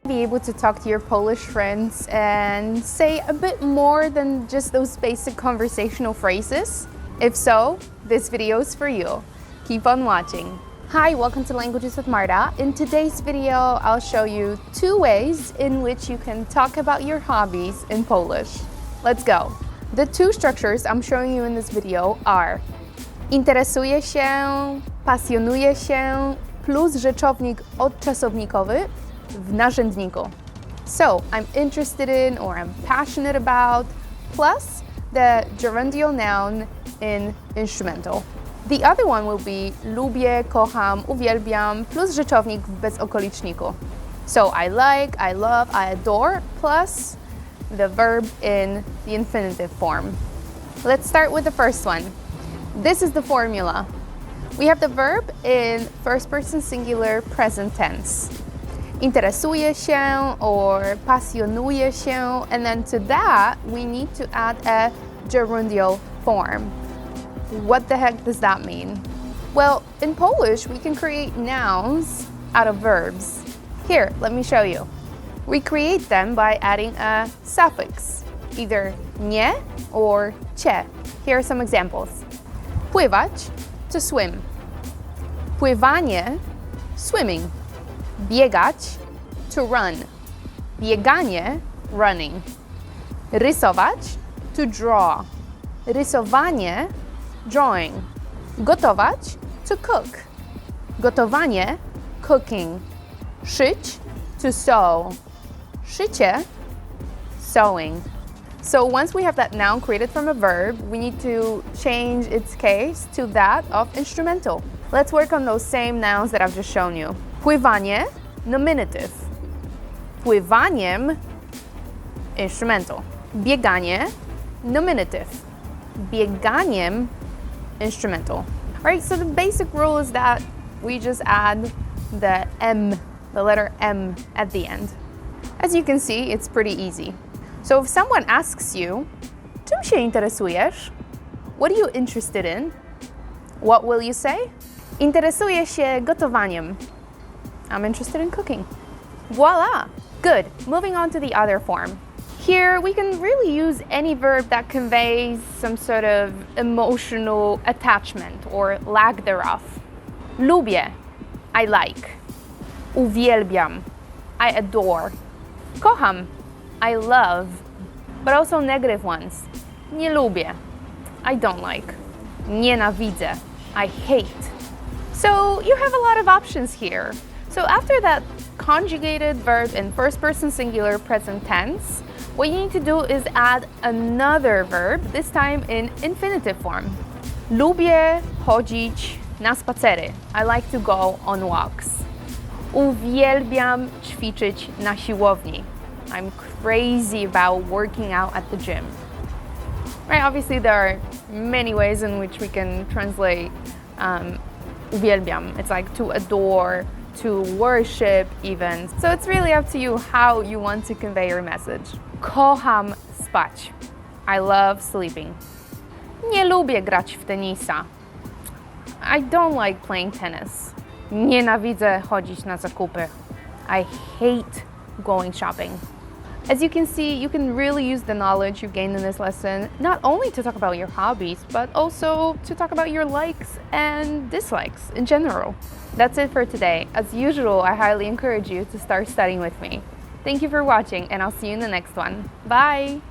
Be able to talk to your Polish friends and say a bit more than just those basic conversational phrases? If so, this video is for you. Keep on watching. Hi, welcome to Languages with Marta. In today's video, I'll show you 2 ways in which you can talk about your hobbies in Polish. Let's go. The 2 structures I'm showing you in this video are interesuje się, pasjonuje się, plus rzeczownik odczasownikowy w narzędniku. So, I'm interested in or I'm passionate about, plus the gerundial noun in instrumental. The other one will be lubię, kocham, uwielbiam, plus rzeczownik w bezokoliczniku. So, I like, I love, I adore, plus the verb in the infinitive form. Let's start with the first one. This is the formula. We have the verb in first person singular present tense. Interesuje się or pasjonuje się, and then to that we need to add a gerundial form. What the heck does that mean? Well, in Polish we can create nouns out of verbs. Here, let me show you. We create them by adding a suffix, either nie or cie. Here are some examples. Pływać, to swim. Pływanie, swimming. Biegać, to run. Bieganie, running. Rysować, to draw. Rysowanie, drawing. Gotować, to cook. Gotowanie, cooking. Szyć, to sew. Szycie, sewing. So once we have that noun created from a verb, we need to change its case to that of instrumental. Let's work on those same nouns that I've just shown you. Pływanie, nominative. Pływaniem, instrumental. Bieganie, nominative. Bieganiem, instrumental. Alright, so the basic rule is that we just add the M, the letter M at the end. As you can see, it's pretty easy. So if someone asks you, czym się interesujesz? What are you interested in? What will you say? Interesuję się gotowaniem. I'm interested in cooking. Voila! Good. Moving on to the other form. Here we can really use any verb that conveys some sort of emotional attachment or lack thereof. Lubię, I like. Uwielbiam, I adore. Kocham, I love. But also negative ones. Nie lubię, I don't like. Nienawidzę, I hate. So you have a lot of options here. So after that conjugated verb in first person singular present tense, what you need to do is add another verb, this time in infinitive form. Lubię chodzić na spacery. I like to go on walks. Uwielbiam ćwiczyć na siłowni. I'm crazy about working out at the gym. Right, obviously there are many ways in which we can translate uwielbiam. It's like to adore, to worship even. So it's really up to you how you want to convey your message. Kocham spać. I love sleeping. Nie lubię grać w tenisa. I don't like playing tennis. Nienawidzę chodzić na zakupy. I hate going shopping. As you can see, you can really use the knowledge you've gained in this lesson, not only to talk about your hobbies, but also to talk about your likes and dislikes in general. That's it for today. As usual, I highly encourage you to start studying with me. Thank you for watching, and I'll see you in the next one. Bye!